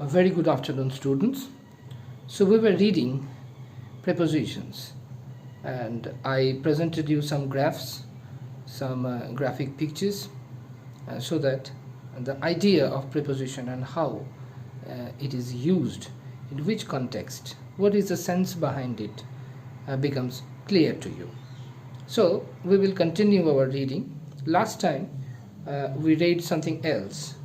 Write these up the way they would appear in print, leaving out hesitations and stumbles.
A very good afternoon, students. So we were reading prepositions and I presented you some graphs, some graphic pictures so that the idea of preposition and how it is used, in which context, what is the sense behind it becomes clear to you. So we will continue our reading. Last time we read something else,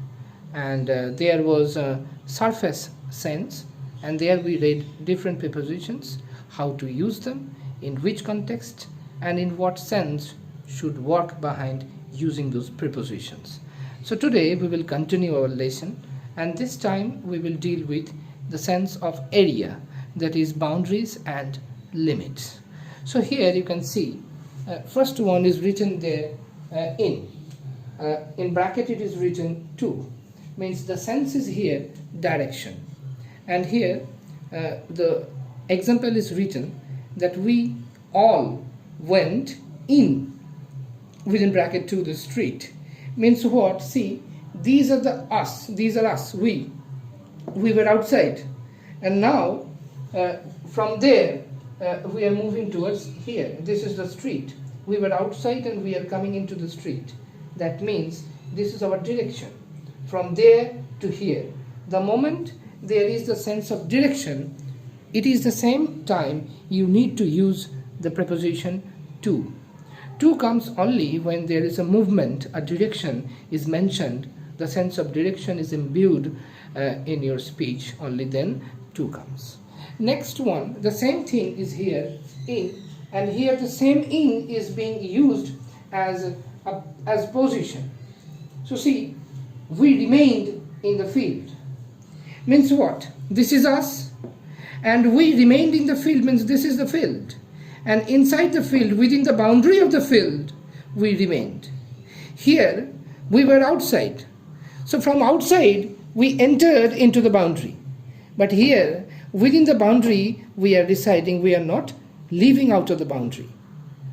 and there was a surface sense, and there we read different prepositions, how to use them, in which context, and in what sense should work behind using those prepositions. So today we will continue our lesson, and this time we will deal with the sense of area, that is boundaries and limits. So here you can see first one is written there in bracket it is written to, means the sense is here direction, and here the example is written that we all went in within bracket to the street. Means what? See, these are us, we were outside, and now from there we are moving towards here. This is the street. We were outside and we are coming into the street. That means this is our direction, from there to here. The moment there is the sense of direction, it is the same time you need to use the preposition to. To comes only when there is a movement, a direction is mentioned, the sense of direction is imbued in your speech, only then to comes. Next one, the same thing is here in, and here the same in is being used as position. So see, we remained in the field. Means what? This is us, and we remained in the field means this is the field. And inside the field, within the boundary of the field, we remained. Here, we were outside. So from outside, we entered into the boundary. But here, within the boundary, we are residing, we are not leaving out of the boundary.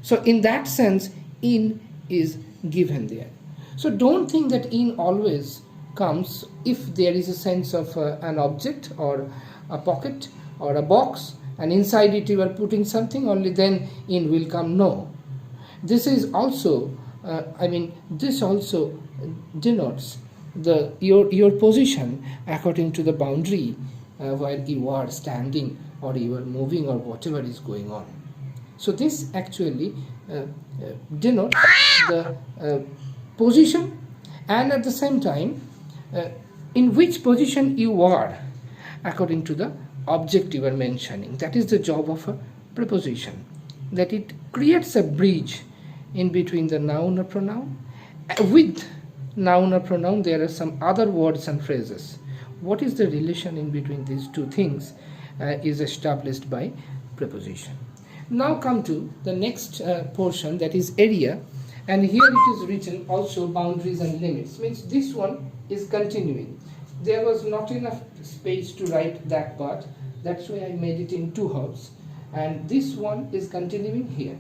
So in that sense, in is given there. So don't think that in always comes if there is a sense of an object or a pocket or a box, and inside it you are putting something, only then in will come. No. This is also, this also denotes your position according to the boundary where you are standing or you are moving or whatever is going on. So this actually denotes the position, and at the same time in which position you are according to the object you are mentioning. That is the job of a preposition, that it creates a bridge in between the noun or pronoun. With noun or pronoun there are some other words and phrases. What is the relation in between these two things is established by preposition. Now come to the next portion, that is area, and here it is written also boundaries and limits. Means this one is continuing. There was not enough space to write that part, that's why I made it in two halves, and this one is continuing here.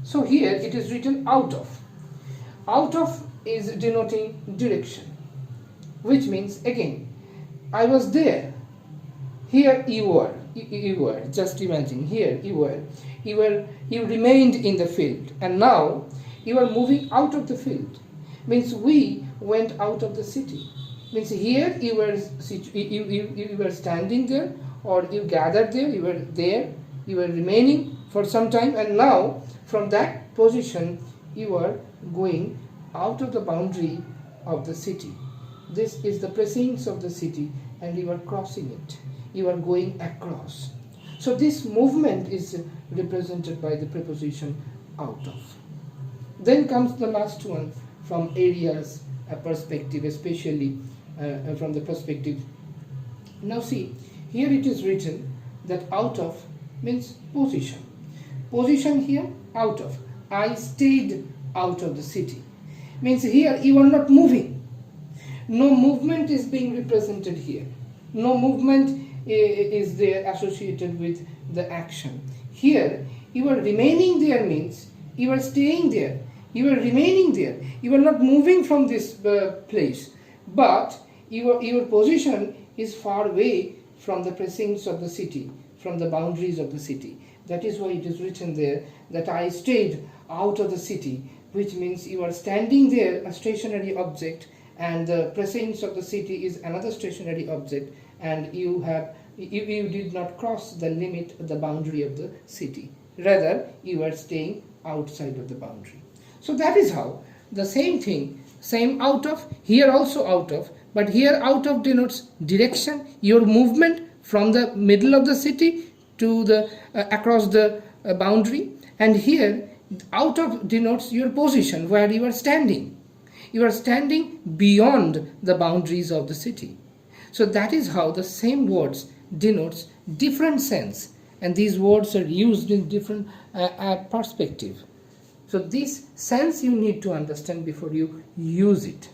So here it is written out of. Out of is denoting direction, which means again, I was there, here you were, just imagine, here you remained in the field, and now you are moving out of the field. Means we went out of the city. Means here you were standing there, or you gathered there, you were remaining for some time, and now from that position you are going out of the boundary of the city. This is the precincts of the city, and you are crossing it. You are going across. So this movement is represented by the preposition out of. Then comes the last one, from areas perspective, especially from the perspective. Now see, here it is written that out of means position. Position here, out of. I stayed out of the city. Means here you are not moving. No movement is being represented here. No movement is there associated with the action. Here you are remaining there, means you are staying there. You are remaining there. You are not moving from this place. But your position is far away from the precincts of the city, from the boundaries of the city. That is why it is written there that I stayed out of the city, which means you are standing there, a stationary object, and the precincts of the city is another stationary object, and you did not cross the limit, the boundary of the city. Rather, you are staying outside of the boundary. So that is how the same thing, same out of, here also out of, but here out of denotes direction, your movement from the middle of the city to the across the boundary, and here out of denotes your position, where you are standing. You are standing beyond the boundaries of the city. So that is how the same words denotes different sense, and these words are used in different perspective. So this sense you need to understand before you use it.